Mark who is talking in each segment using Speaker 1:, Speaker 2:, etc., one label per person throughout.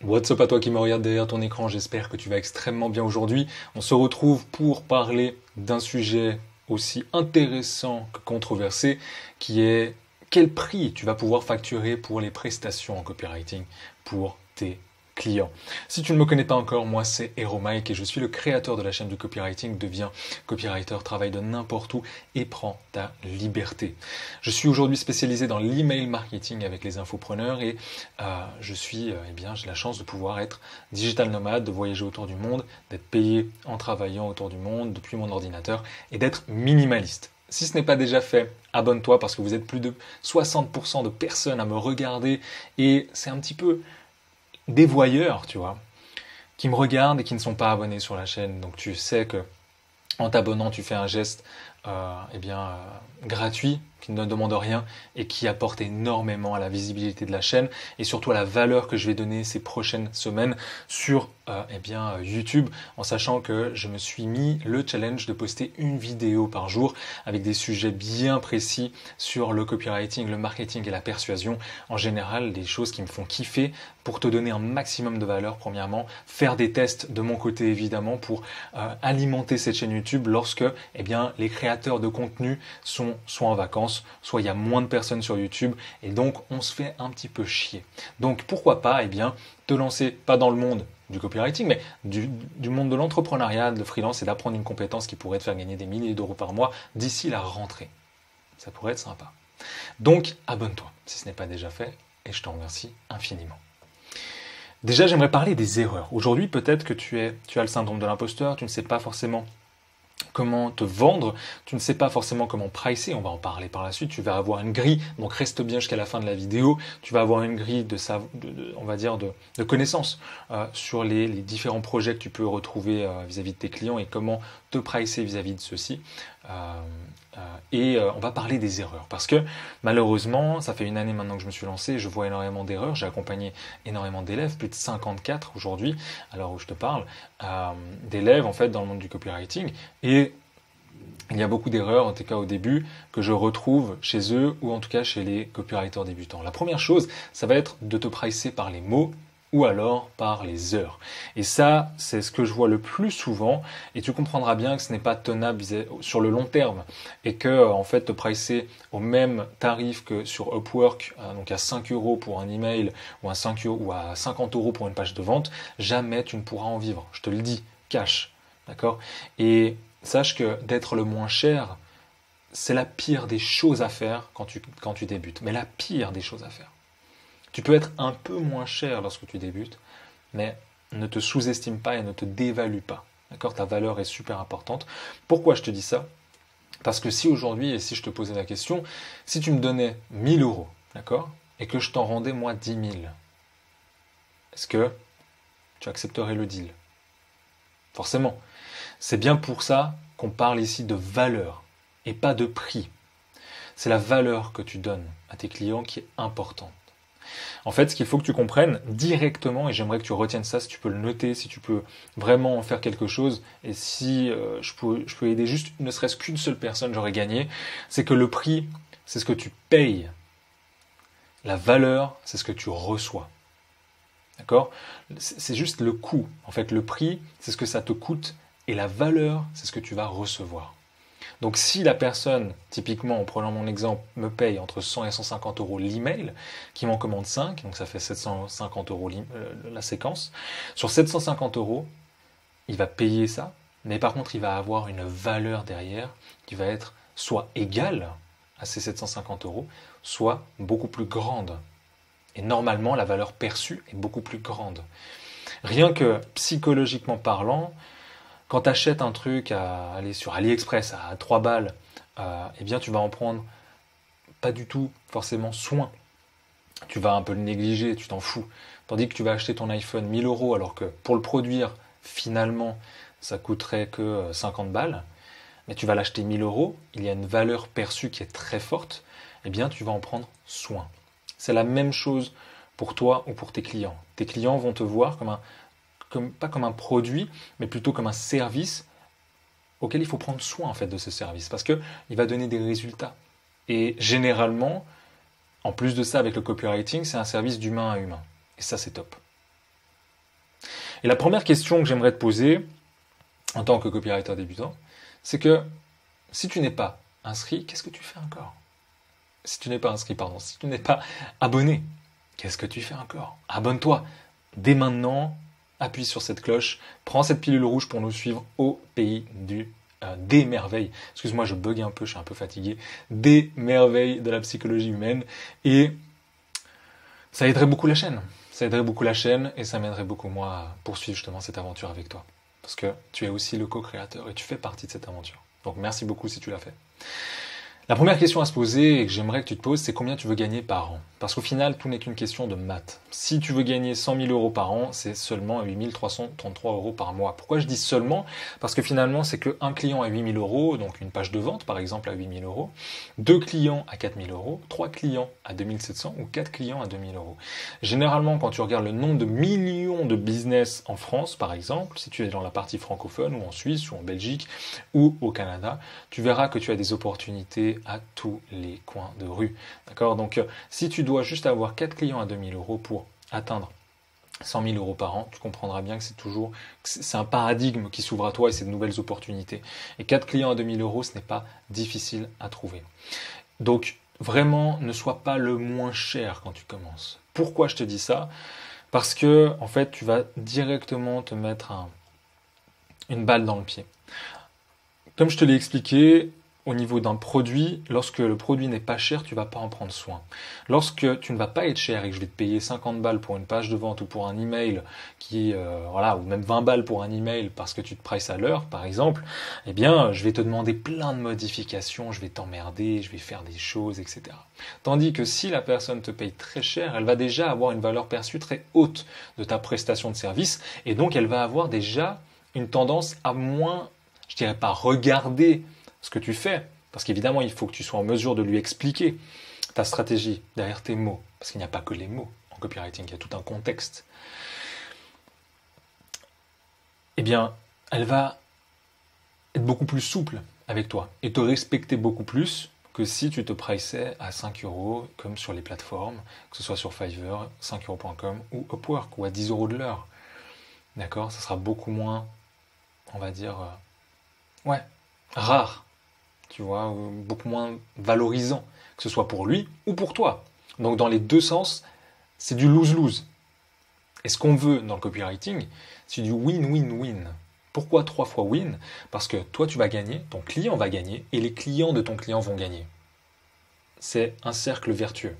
Speaker 1: What's up à toi qui me regarde derrière ton écran, j'espère que tu vas extrêmement bien aujourd'hui. On se retrouve pour parler d'un sujet aussi intéressant que controversé, qui est quel prix tu vas pouvoir facturer pour les prestations en copywriting pour tes clients. Si tu ne me connais pas encore, moi c'est Hero Mike et je suis le créateur de la chaîne du copywriting. Deviens copywriter, travaille de n'importe où et prends ta liberté. Je suis aujourd'hui spécialisé dans l'email marketing avec les infopreneurs et j'ai la chance de pouvoir être digital nomade, de voyager autour du monde, d'être payé en travaillant autour du monde depuis mon ordinateur et d'être minimaliste. Si ce n'est pas déjà fait, abonne-toi parce que vous êtes plus de 60% de personnes à me regarder et c'est un petit peu des voyeurs, tu vois, qui me regardent et qui ne sont pas abonnés sur la chaîne. Donc tu sais que en t'abonnant, tu fais un geste gratuit, qui ne demande rien et qui apporte énormément à la visibilité de la chaîne et surtout à la valeur que je vais donner ces prochaines semaines sur YouTube, en sachant que je me suis mis le challenge de poster une vidéo par jour avec des sujets bien précis sur le copywriting, le marketing et la persuasion. En général, des choses qui me font kiffer pour te donner un maximum de valeur, premièrement, faire des tests de mon côté évidemment pour alimenter cette chaîne YouTube lorsque les créateurs de contenu sont soit en vacances, soit il y a moins de personnes sur YouTube et donc on se fait un petit peu chier. Donc pourquoi pas te lancer pas dans le monde du copywriting, mais du monde de l'entrepreneuriat, de freelance et d'apprendre une compétence qui pourrait te faire gagner des milliers d'euros par mois d'ici la rentrée. Ça pourrait être sympa. Donc abonne-toi si ce n'est pas déjà fait et je te remercie infiniment. Déjà, j'aimerais parler des erreurs. Aujourd'hui, peut-être que tu as le syndrome de l'imposteur, tu ne sais pas forcément comment te vendre, tu ne sais pas forcément comment pricer, on va en parler par la suite, tu vas avoir une grille, donc reste bien jusqu'à la fin de la vidéo, tu vas avoir une grille de connaissances sur les différents projets que tu peux retrouver vis-à-vis de tes clients et comment te pricer vis-à-vis de ceux-ci. On va parler des erreurs parce que malheureusement, ça fait une année maintenant que je me suis lancé, je vois énormément d'erreurs, j'ai accompagné énormément d'élèves, plus de 54 aujourd'hui, à l'heure où je te parle, d'élèves en fait dans le monde du copywriting et il y a beaucoup d'erreurs, en tout cas au début, que je retrouve chez eux ou en tout cas chez les copywriters débutants. La première chose, ça va être de te pricer par les mots ou alors par les heures. Et ça, c'est ce que je vois le plus souvent et tu comprendras bien que ce n'est pas tenable sur le long terme et que en fait te pricer au même tarif que sur Upwork, donc à 5 euros pour un email ou à 5 euros ou à 50 euros pour une page de vente, jamais tu ne pourras en vivre. Je te le dis, cash, d'accord? Et sache que d'être le moins cher, c'est la pire des choses à faire quand tu débutes. Mais la pire des choses à faire. Tu peux être un peu moins cher lorsque tu débutes, mais ne te sous-estime pas et ne te dévalue pas. D'accord? Ta valeur est super importante. Pourquoi je te dis ça? Parce que si aujourd'hui, et si je te posais la question, si tu me donnais 1000 euros, d'accord? Et que je t'en rendais moi 10 000, est-ce que tu accepterais le deal? Forcément. C'est bien pour ça qu'on parle ici de valeur et pas de prix. C'est la valeur que tu donnes à tes clients qui est importante. En fait, ce qu'il faut que tu comprennes directement, et j'aimerais que tu retiennes ça, si tu peux le noter, si tu peux vraiment en faire quelque chose, et si je peux aider juste ne serait-ce qu'une seule personne, j'aurais gagné, c'est que le prix, c'est ce que tu payes. La valeur, c'est ce que tu reçois. D'accord? C'est juste le coût. En fait, le prix, c'est ce que ça te coûte, et la valeur, c'est ce que tu vas recevoir. Donc si la personne, typiquement en prenant mon exemple, me paye entre 100 et 150 euros l'email, qui m'en commande 5, donc ça fait 750 euros la séquence, sur 750 euros, il va payer ça, mais par contre il va avoir une valeur derrière qui va être soit égale à ces 750 euros, soit beaucoup plus grande. Et normalement, la valeur perçue est beaucoup plus grande. Rien que psychologiquement parlant, quand tu achètes un truc à aller sur AliExpress à 3 balles, tu vas en prendre pas du tout forcément soin. Tu vas un peu le négliger, tu t'en fous. Tandis que tu vas acheter ton iPhone 1000 euros alors que pour le produire, finalement, ça coûterait que 50 balles. Mais tu vas l'acheter 1000 euros, il y a une valeur perçue qui est très forte, tu vas en prendre soin. C'est la même chose pour toi ou pour tes clients. Tes clients vont te voir pas comme un produit, mais plutôt comme un service auquel il faut prendre soin en fait de ce service parce qu'il va donner des résultats. Et généralement, en plus de ça avec le copywriting, c'est un service d'humain à humain. Et ça, c'est top. Et la première question que j'aimerais te poser, en tant que copywriter débutant, c'est que si tu n'es pas inscrit, qu'est-ce que tu fais encore? Si tu n'es pas inscrit, pardon, si tu n'es pas abonné, qu'est-ce que tu fais encore? Abonne-toi dès maintenant, appuie sur cette cloche, prends cette pilule rouge pour nous suivre au pays des merveilles. Excuse-moi, je bug un peu, je suis un peu fatigué. Des merveilles de la psychologie humaine. Et ça aiderait beaucoup la chaîne. Ça aiderait beaucoup la chaîne et ça m'aiderait beaucoup moi à poursuivre justement cette aventure avec toi. Parce que tu es aussi le co-créateur et tu fais partie de cette aventure. Donc merci beaucoup si tu l'as fait. La première question à se poser et que j'aimerais que tu te poses, c'est combien tu veux gagner par an. Parce qu'au final, tout n'est qu'une question de maths. Si tu veux gagner 100 000 euros par an, c'est seulement 8 333 euros par mois. Pourquoi je dis seulement? Parce que finalement, c'est qu'un client à 8 000 euros, donc une page de vente par exemple à 8 000 euros, 2 clients à 4 000 euros, 3 clients à 2 700 ou 4 clients à 2 000 euros. Généralement, quand tu regardes le nombre de millions de business en France, par exemple, si tu es dans la partie francophone ou en Suisse ou en Belgique ou au Canada, tu verras que tu as des opportunités à tous les coins de rue. D'accord? Donc, si tu dois juste avoir 4 clients à 2 000 euros pour atteindre 100 000 euros par an, tu comprendras bien que c'est un paradigme qui s'ouvre à toi et c'est de nouvelles opportunités. Et 4 clients à 2 000 euros, ce n'est pas difficile à trouver. Donc, vraiment, ne sois pas le moins cher quand tu commences. Pourquoi je te dis ça? Parce que, en fait, tu vas directement te mettre une balle dans le pied. Comme je te l'ai expliqué, au niveau d'un produit, lorsque le produit n'est pas cher, tu ne vas pas en prendre soin. Lorsque tu ne vas pas être cher et que je vais te payer 50 balles pour une page de vente ou pour un email ou même 20 balles pour un email parce que tu te prices à l'heure, par exemple, eh bien, je vais te demander plein de modifications, je vais t'emmerder, je vais faire des choses, etc. Tandis que si la personne te paye très cher, elle va déjà avoir une valeur perçue très haute de ta prestation de service et donc elle va avoir déjà une tendance à moins, je dirais pas regarder ce que tu fais, parce qu'évidemment, il faut que tu sois en mesure de lui expliquer ta stratégie derrière tes mots, parce qu'il n'y a pas que les mots en copywriting, il y a tout un contexte. Eh bien, elle va être beaucoup plus souple avec toi et te respecter beaucoup plus que si tu te priçais à 5 euros, comme sur les plateformes, que ce soit sur Fiverr, 5euros.com ou Upwork, ou à 10 euros de l'heure. D'accord? Ça sera beaucoup moins, on va dire, rare. Tu vois, beaucoup moins valorisant, que ce soit pour lui ou pour toi. Donc dans les deux sens, c'est du lose-lose. Et ce qu'on veut dans le copywriting, c'est du win-win-win. Pourquoi 3 fois win? Parce que toi tu vas gagner, ton client va gagner, et les clients de ton client vont gagner. C'est un cercle vertueux.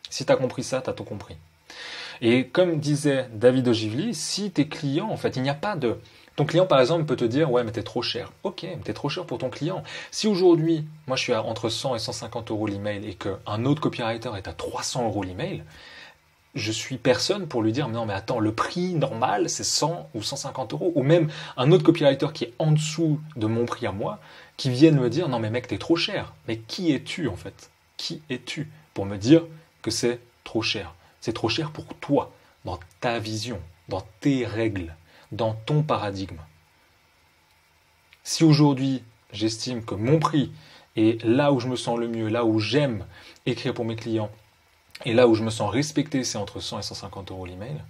Speaker 1: Si tu as compris ça, tu as tout compris. Et comme disait David Ogilvy, si tes clients, en fait, il n'y a pas de... Ton client, par exemple, peut te dire « Ouais, mais t'es trop cher. » Ok, mais t'es trop cher pour ton client. Si aujourd'hui, moi, je suis à entre 100 et 150 euros l'email et qu'un autre copywriter est à 300 euros l'email, je suis personne pour lui dire « Non, mais attends, le prix normal, c'est 100 ou 150 euros. » Ou même un autre copywriter qui est en dessous de mon prix à moi, qui vienne me dire « Non, mais mec, t'es trop cher. » Mais qui es-tu, en fait? Qui es-tu pour me dire que c'est trop cher? C'est trop cher pour toi, dans ta vision, dans tes règles, dans ton paradigme. Si aujourd'hui, j'estime que mon prix est là où je me sens le mieux, là où j'aime écrire pour mes clients, et là où je me sens respecté, c'est entre 100 et 150 euros l'email,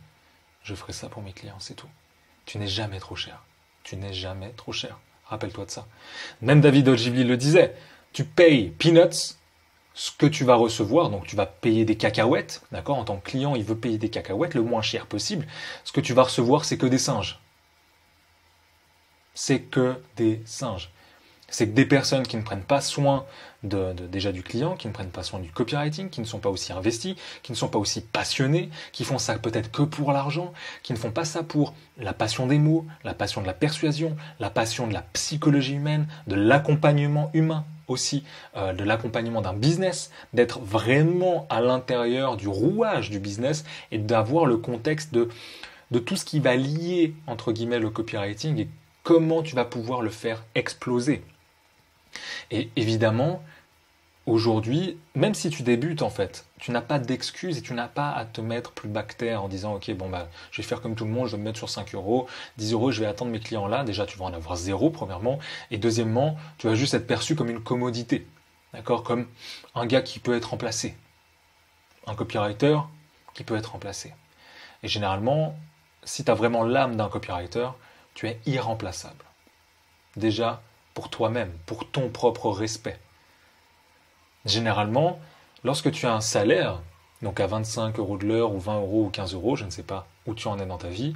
Speaker 1: je ferai ça pour mes clients, c'est tout. Tu n'es jamais trop cher. Tu n'es jamais trop cher. Rappelle-toi de ça. Même David Ogilvy le disait, tu payes peanuts ce que tu vas recevoir, donc tu vas payer des cacahuètes, d'accord? En tant que client, il veut payer des cacahuètes le moins cher possible. Ce que tu vas recevoir, c'est que des singes. C'est que des singes. C'est que des personnes qui ne prennent pas soin déjà du client, qui ne prennent pas soin du copywriting, qui ne sont pas aussi investis, qui ne sont pas aussi passionnés, qui font ça peut-être que pour l'argent, qui ne font pas ça pour la passion des mots, la passion de la persuasion, la passion de la psychologie humaine, de l'accompagnement humain aussi, de l'accompagnement d'un business, d'être vraiment à l'intérieur du rouage du business et d'avoir le contexte de tout ce qui va lier, entre guillemets, le copywriting et comment tu vas pouvoir le faire exploser. Et évidemment, aujourd'hui, même si tu débutes en fait, tu n'as pas d'excuses et tu n'as pas à te mettre plus bactère en disant ok bon bah je vais faire comme tout le monde, je vais me mettre sur 5 euros, 10 euros, je vais attendre mes clients là. Déjà tu vas en avoir zéro premièrement et deuxièmement tu vas juste être perçu comme une commodité, d'accord, comme un gars qui peut être remplacé, un copywriter qui peut être remplacé. Et généralement si tu as vraiment l'âme d'un copywriter, tu es irremplaçable. Déjà, pour toi-même, pour ton propre respect. Généralement, lorsque tu as un salaire, donc à 25 euros de l'heure, ou 20 euros, ou 15 euros, je ne sais pas où tu en es dans ta vie,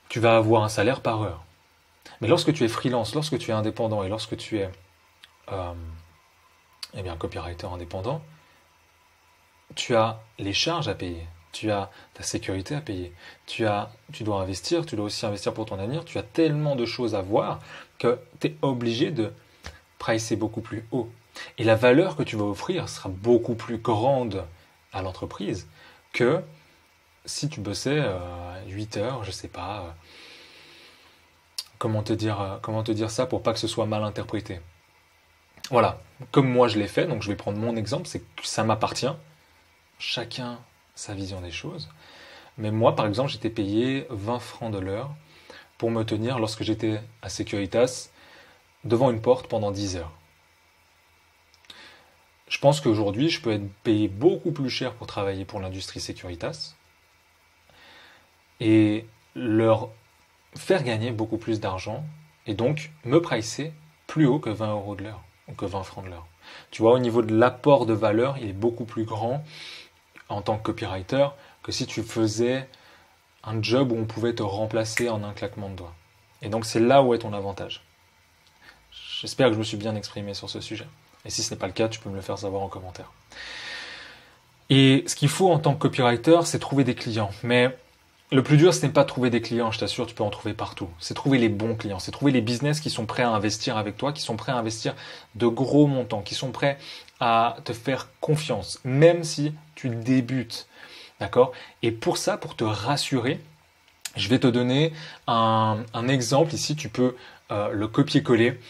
Speaker 1: tu vas avoir un salaire par heure. Mais lorsque tu es freelance, lorsque tu es indépendant et lorsque tu es copywriter indépendant, tu as les charges à payer, tu as ta sécurité à payer, tu dois investir, tu dois aussi investir pour ton avenir, tu as tellement de choses à voir que tu es obligé de pricer beaucoup plus haut. Et la valeur que tu vas offrir sera beaucoup plus grande à l'entreprise que si tu bossais 8 heures, je sais pas, comment te dire ça pour pas que ce soit mal interprété. Voilà, comme moi je l'ai fait, donc je vais prendre mon exemple, c'est que ça m'appartient, chacun sa vision des choses, mais moi par exemple j'étais payé 20 francs de l'heure pour me tenir lorsque j'étais à Securitas devant une porte pendant 10 heures. Je pense qu'aujourd'hui, je peux être payé beaucoup plus cher pour travailler pour l'industrie Securitas et leur faire gagner beaucoup plus d'argent et donc me pricer plus haut que 20 euros de l'heure ou que 20 francs de l'heure. Tu vois, au niveau de l'apport de valeur, il est beaucoup plus grand en tant que copywriter que si tu faisais un job où on pouvait te remplacer en un claquement de doigts. Et donc c'est là où est ton avantage. J'espère que je me suis bien exprimé sur ce sujet. Et si ce n'est pas le cas, tu peux me le faire savoir en commentaire. Et ce qu'il faut en tant que copywriter, c'est trouver des clients. Mais le plus dur, ce n'est pas de trouver des clients, je t'assure, tu peux en trouver partout. C'est trouver les bons clients, c'est trouver les business qui sont prêts à investir avec toi, qui sont prêts à investir de gros montants, qui sont prêts à te faire confiance, même si tu débutes. D'accord ? Et pour ça, pour te rassurer, je vais te donner un exemple. Ici, tu peux le copier-coller.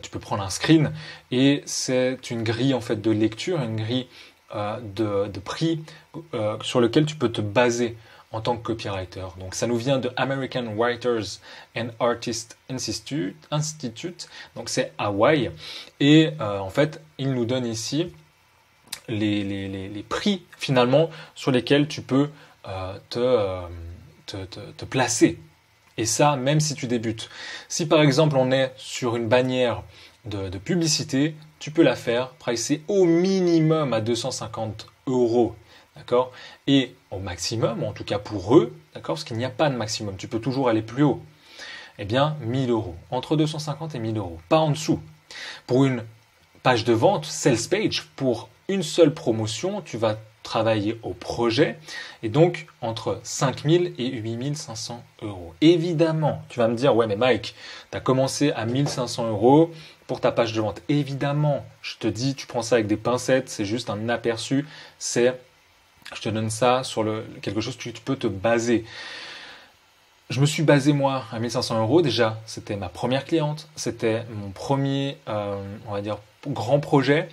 Speaker 1: Tu peux prendre un screen et c'est une grille en fait de lecture, une grille de prix sur lequel tu peux te baser en tant que copywriter. Donc ça nous vient de American Writers and Artists Institute, donc c'est Hawaï, et en fait il nous donne ici les prix finalement sur lesquels tu peux te placer. Et ça, même si tu débutes. Si par exemple on est sur une bannière de publicité, tu peux la faire pricer au minimum à 250 euros. D'accord ? Et au maximum, en tout cas pour eux, d'accord, parce qu'il n'y a pas de maximum, tu peux toujours aller plus haut. Eh bien, 1000 euros. Entre 250 et 1000 euros. Pas en dessous. Pour une page de vente, sales page, pour une seule promotion, tu vas travailler au projet, et donc entre 5000 et 8500 euros. Évidemment, tu vas me dire, ouais mais Mike, tu as commencé à 1500 euros pour ta page de vente. Évidemment, je te dis, tu prends ça avec des pincettes, c'est juste un aperçu, je te donne ça sur quelque chose que tu peux te baser. Je me suis basé moi à 1500 euros, déjà c'était ma première cliente, c'était mon premier, on va dire, grand projet,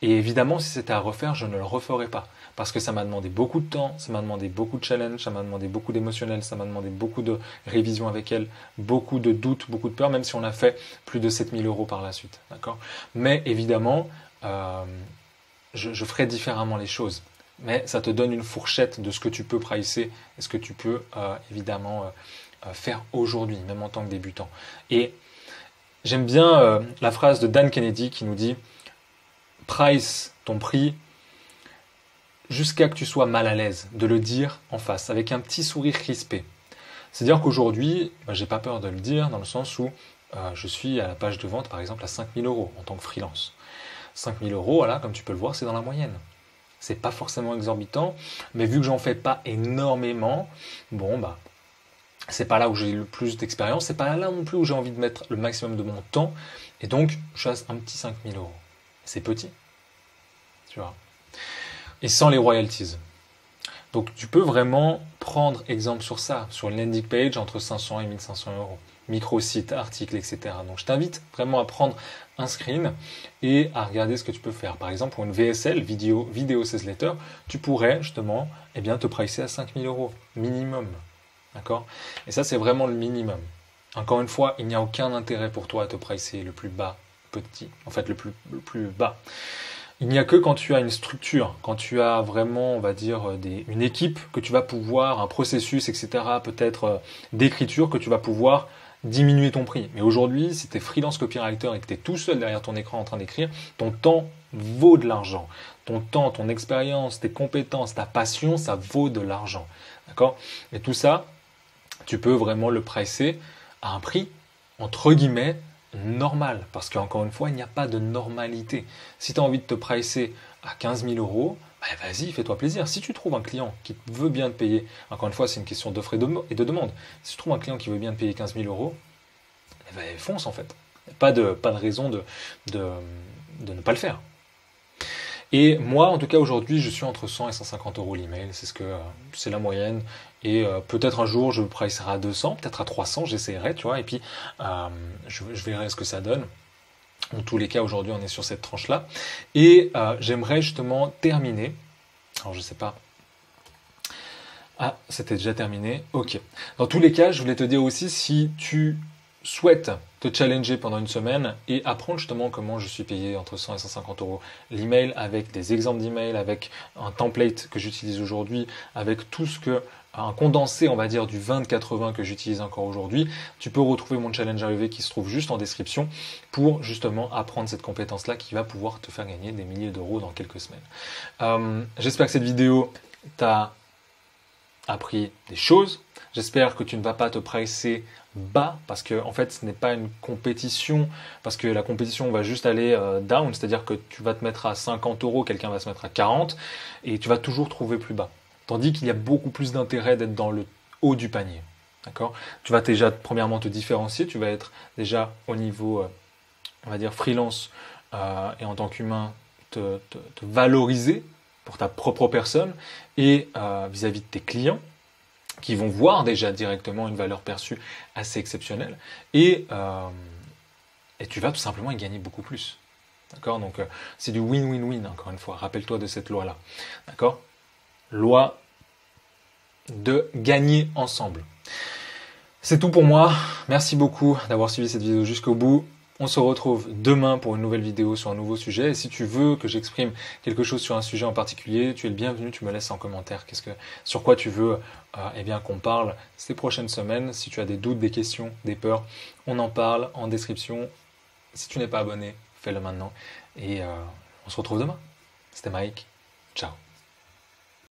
Speaker 1: et évidemment si c'était à refaire, je ne le referais pas. Parce que ça m'a demandé beaucoup de temps, ça m'a demandé beaucoup de challenge, ça m'a demandé beaucoup d'émotionnel, ça m'a demandé beaucoup de révision avec elle, beaucoup de doutes, beaucoup de peur, même si on a fait plus de 7000 euros par la suite. D'accord ? Mais évidemment, je ferai différemment les choses. Mais ça te donne une fourchette de ce que tu peux pricer et ce que tu peux évidemment faire aujourd'hui, même en tant que débutant. Et j'aime bien la phrase de Dan Kennedy qui nous dit « Price ton prix » jusqu'à que tu sois mal à l'aise de le dire en face, avec un petit sourire crispé. C'est-à-dire qu'aujourd'hui, j'ai pas peur de le dire, dans le sens où je suis à la page de vente, par exemple, à 5000 euros en tant que freelance. 5000 euros, voilà, comme tu peux le voir, c'est dans la moyenne. C'est pas forcément exorbitant, mais vu que j'en fais pas énormément, c'est pas là où j'ai le plus d'expérience, c'est pas là non plus où j'ai envie de mettre le maximum de mon temps, et donc je chasse un petit 5000 euros. C'est petit, tu vois. Et sans les royalties. Donc tu peux vraiment prendre exemple sur ça, sur une landing page entre 500 et 1500 euros, micro-site, article, etc. Donc je t'invite vraiment à prendre un screen et à regarder ce que tu peux faire. Par exemple, pour une VSL, vidéo sales letter, tu pourrais justement te pricer à 5000 euros minimum. D'accord ? Et ça, c'est vraiment le minimum. Encore une fois, il n'y a aucun intérêt pour toi à te pricer le plus bas petit, en fait le plus bas. Il n'y a que quand tu as une structure, quand tu as vraiment, on va dire, une équipe, que tu vas pouvoir, un processus, etc., peut-être d'écriture, que tu vas pouvoir diminuer ton prix. Mais aujourd'hui, si tu es freelance copywriter et que tu es tout seul derrière ton écran en train d'écrire, ton temps vaut de l'argent. Ton temps, ton expérience, tes compétences, ta passion, ça vaut de l'argent. D'accord? Et tout ça, tu peux vraiment le pricer à un prix, entre guillemets, normal. Parce qu'encore une fois, il n'y a pas de normalité. Si tu as envie de te pricer à 15 000 euros, bah vas-y, fais-toi plaisir. Si tu trouves un client qui veut bien te payer, encore une fois, c'est une question d'offre et de demande. Si tu trouves un client qui veut bien te payer 15 000 euros, eh ben, fonce en fait. Pas de raison de ne pas le faire. Et moi, en tout cas, aujourd'hui, je suis entre 100 et 150 euros l'email. C'est la moyenne. Et peut-être un jour, je le pricerai à 200, peut-être à 300, j'essaierai, tu vois. Et puis, je verrai ce que ça donne. En tous les cas, aujourd'hui, on est sur cette tranche-là. Et j'aimerais justement terminer. Alors, je sais pas. Ah, c'était déjà terminé. Ok. Dans tous les cas, je voulais te dire aussi, si tu souhaites te challenger pendant une semaine et apprendre justement comment je suis payé entre 100 et 150 euros l'email, avec des exemples d'email, avec un template que j'utilise aujourd'hui, avec tout ce que un condensé, on va dire, du 20-80 que j'utilise encore aujourd'hui, tu peux retrouver mon challenge arrivé qui se trouve juste en description pour justement apprendre cette compétence-là qui va pouvoir te faire gagner des milliers d'euros dans quelques semaines. J'espère que cette vidéo t'a appris des choses. J'espère que tu ne vas pas te pricer bas parce que en fait ce n'est pas une compétition, parce que la compétition va juste aller down, c'est-à-dire que tu vas te mettre à 50 euros, quelqu'un va se mettre à 40 et tu vas toujours trouver plus bas. Tandis qu'il y a beaucoup plus d'intérêt d'être dans le haut du panier. D'accord? Tu vas déjà premièrement te différencier, tu vas être déjà au niveau, on va dire, freelance et en tant qu'humain te valoriser pour ta propre personne et vis-à-vis de tes clients qui vont voir déjà directement une valeur perçue assez exceptionnelle et tu vas tout simplement y gagner beaucoup plus. D'accord? Donc c'est du win-win-win, encore une fois. Rappelle-toi de cette loi-là. D'accord? Loi de gagner ensemble. C'est tout pour moi. Merci beaucoup d'avoir suivi cette vidéo jusqu'au bout. On se retrouve demain pour une nouvelle vidéo sur un nouveau sujet. Et si tu veux que j'exprime quelque chose sur un sujet en particulier, tu es le bienvenu, tu me laisses en commentaire sur quoi tu veux qu'on parle ces prochaines semaines. Si tu as des doutes, des questions, des peurs, on en parle en description. Si tu n'es pas abonné, fais-le maintenant. Et on se retrouve demain. C'était Mike. Ciao.